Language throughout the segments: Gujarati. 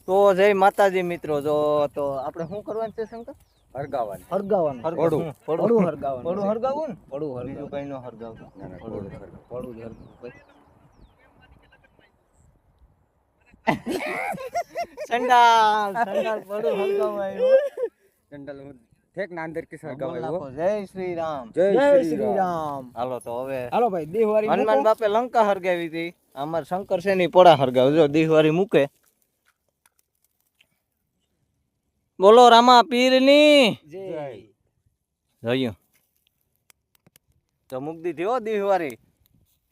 તો જય માતાજી મિત્રો. જો તો આપણે શું કરવાનું છે શંકર? હરગાવાનું પડું હરગાવાનું હરગાવું ને પડું બીજું કઈ નો હરગાવતા. પડું જ હરગાવું. સંડાલ પડું હરગાવાયું. ચંડલ ઠેક ના અંદર કિસ બોલ હરગાવાયો. નાખો. જય શ્રી રામ. જય શ્રી રામ. હાલો તો હવે હાલો ભાઈ દેહવારી હનુમાન બાપે લંકા હરગાવી હતી. અમાર શંકર છે ની પોડા હરગાવ. જો દીહવારી મૂકે. બોલો રામા પીરની જય. જોયું તો મૂક દીધી હો દીહવારી.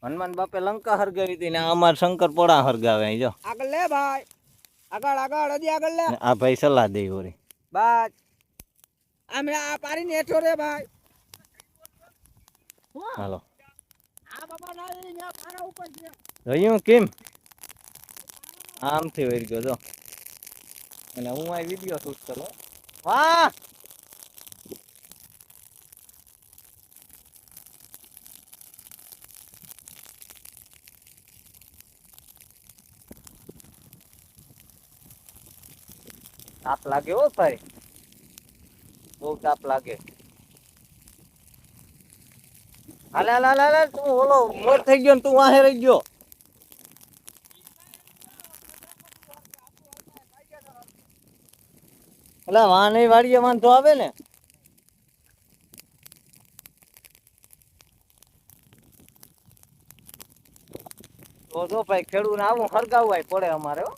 હનુમાન બાપે લંકા હરગાવી હતી ને અમાર શંકર પોડા હરગાવે. જો આગળ લે ભાઈ. આગળ હજી આગળ લે. આ ભાઈ સલાહ દે વરી. બસ આમ આ પારીને હેઠો રે ભાઈ. હાલો આ બાબા ના અહીંયા પારા ઉપર છે. જોયું કેમ આમથી વળી ગયો જો. અને હું આ વિડીયો શૂટ કરો. વાહ તાપ લાગે હો ભાઈ, બહુ તાપ લાગે. હાલે હાલે હાલે હાલે, તું ઓલો મોર થઈ ગયો ને તું વાહે રહી ગયો. એટલે વાહને વાડીએ વાંધો આવે ને. તો જો ભાઈ ખેડૂત આવું હરગાવવાય પડે અમારે હો.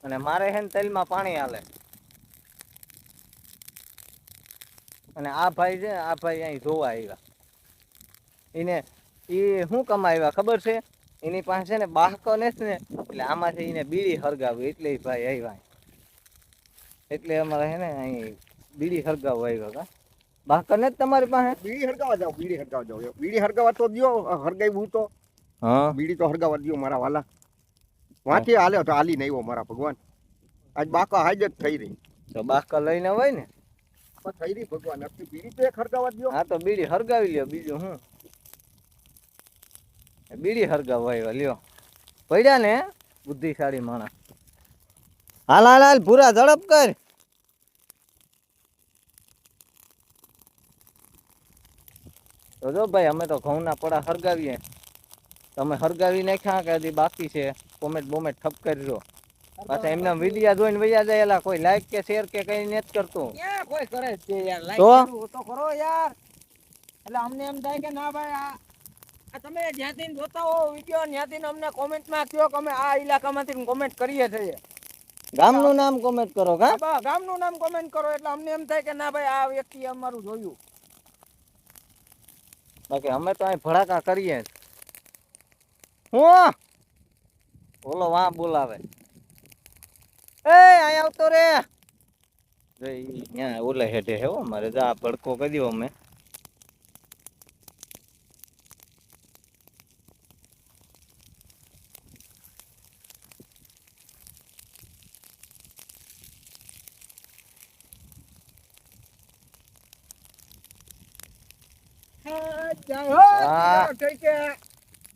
અને મારે હે ને તેલમાં પાણી હાલે. અને આ ભાઈ છે, આ ભાઈ અહીં જોવા આવ્યા. એને એ શું કમાવ્યા ખબર છે? એની પાસે છે ને બાહકો ને એટલે આમાંથી એને બીડી હરગાવી. એટલે એ ભાઈ આવ્યા. એટલે અમારે હે ને અહીં બીડી હરગાવવા આવ્યા કા. બાહકો ને જ તમારી પાસે? બીડી હરગાવા જાવ. બીડી હરગાવા તો દ્યો. હરગાવ્યું તો હા બીડી તો હરગાવા દ્યો મારા વાલા. વાંચી હાલ્યો તો હાલી નહીં મારા ભગવાન. આજ બાકા હાજ જ થઈ રહી. તો બાહકો લઈને હોય ને થઈ રહી ભગવાન. બીડી તો એક હરગાવા દ્યો. હા તો બીડી હરગાવી લ્યો. બીજું હું બીડી હરગાવવા આવ્યા લ્યો. પડ્યા ને બુદ્ધિશાળી માણસ. હાલ હાલ હાલ ભૂરા ઝડપ કર. તો જો ભાઈ અમે તો ઘઉંના પડા હરગાવીએ. તમે હરગાવી નાખ્યા કે હજી બાકી છે? કોમેન્ટ બોમેન્ટ ઠપ કરજો. પાછા એમના વિડિયા જોઈને વૈયા જાય. એલા કોઈ લાઈક કે શેર કે કઈ નથી કરતું. ક્યાં કોઈ કરે છે યાર. તો? લાઈક તો કરો યાર. એટલે અમને એમ થાય કે ના ભાઈ આ તમે જ્યાંથી જોતા હો વિડિયો ત્યાંથી અમને કોમેન્ટમાં કહો કે અમે આ ઇલાકામાંથી કોમેન્ટ કરીએ છીએ. ગામનું નામ કોમેન્ટ કરો કા. હા, ગામનું નામ કોમેન્ટ કરો એટલે અમને એમ થાય કે ના ભાઈ આ વ્યક્તિ અમારું જોયું. બાકી અમે તો અહીં ભડાકા કરીએ. હું બોલો વાહ બોલાવે. એ અહીં આવતો રે. ત્યાં ઓલે હેઠે હે મારે જા ભડકો કર્યો અમે.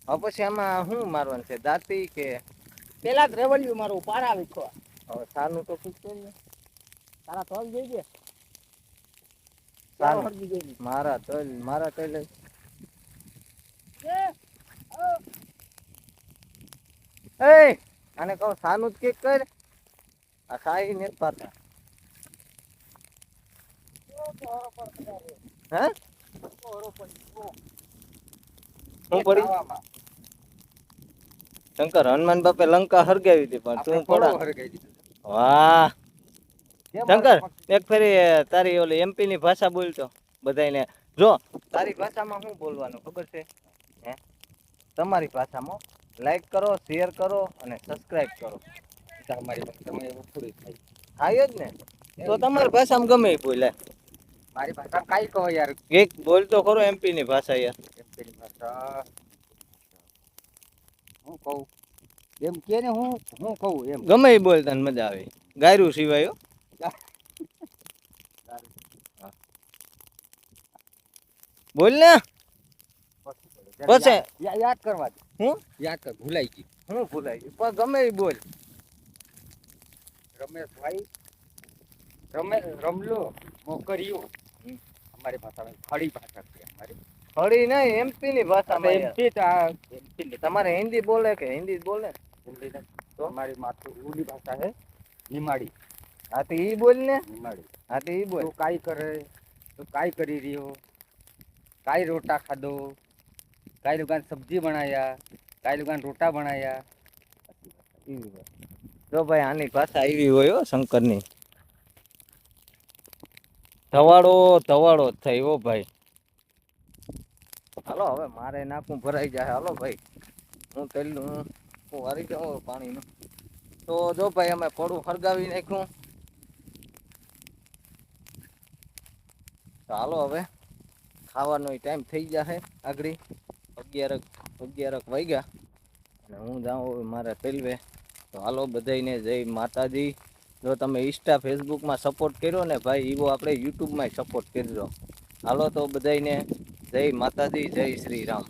હવે પછી આમાં શું મારવાનું છે? દાંતી કે પેલા જ રેવલ્યુ મારું પારા વિખો. હવે સાનું તો શું કરીએ? તારા તોલ જોઈ દે. સાનું. હરગી જોઈ મારા તલ એ આને કહો સાનું જ કેક કર. આ ખાઈ ને પાતા હે શું પડી? શંકર હનુમાન બાપે લંકા હરગાવી હતી પણ તું પડા. વાહ શંકર એક ફેરી તારી ઓલી એમપી ની ભાષા બોલતો બધાને. જો તારી ભાષામાં શું બોલવાનું ખબર છે? હે તમારી ભાષામાં લાઈક કરો, શેર કરો અને સબસ્ક્રાઇબ કરો. થાય જ ને. તો તમારી ભાષામાં ગમે એ બોલે. મારી ભાષા કઈ કહો યાર. એક બોલતો ખરો એમપી ની ભાષા યાર. એમપીની ભાષા હું કહું એમ કે ને હું કહું એમ. ગમે એ બોલ તને મજા આવે. ગાયરું સિવાય બોલ ને પછી યાદ કરવા દે. હું યાદ કર ભૂલાઈ ગઈ. હું ભૂલાઈ ગયું પણ ગમે એ બોલ. રમેશભાઈ રમલો મોકર્યું. અમારી ભાષામાં ખડી ભાષા છે અમારી. હળી નહીં એમપી ની ભાષામાં યાર. એમપી તો આ એમપી તમારે હિન્દી બોલે કે હિન્દી જ બોલે? તો અમારી માથું ઓલી ભાષા છે નિમાડી. હા તો ઈ બોલ ને. નિમાડી. હા તો ઈ બોલ. તો કાઈ કરે તો કાઈ કરી રહ્યો, કાઈ રોટા ખાધો, કાઈ લોકોને સબ્જી બનાયા, કાઈ લોકોને રોટા બનાયા. જો ભાઈ આની ભાષા એવી હોય હો શંકરની. ધવાડો ધવાડો જ થાય હો ભાઈ. હાલો હવે મારે નાખું ભરાઈ જાય. હાલો ભાઈ હું તેલનું હું વારી જાઉં પાણીનું. તો જો ભાઈ અમે પડું હરગાવી નાખ્યું. તો હાલો હવે ખાવાનો ટાઈમ થઈ જશે. આગળ 11 વાગ્યા અને હું જાઉં મારે રેલવે. તો હાલો બધાને જય માતાજી. જો તમે ઇન્સ્ટા ફેસબુકમાં સપોર્ટ કર્યો ને ભાઈ એવો આપણે યુટ્યુબમાં સપોર્ટ કરજો. હાલો તો બધાને જય માતાજી, જય શ્રી રામ.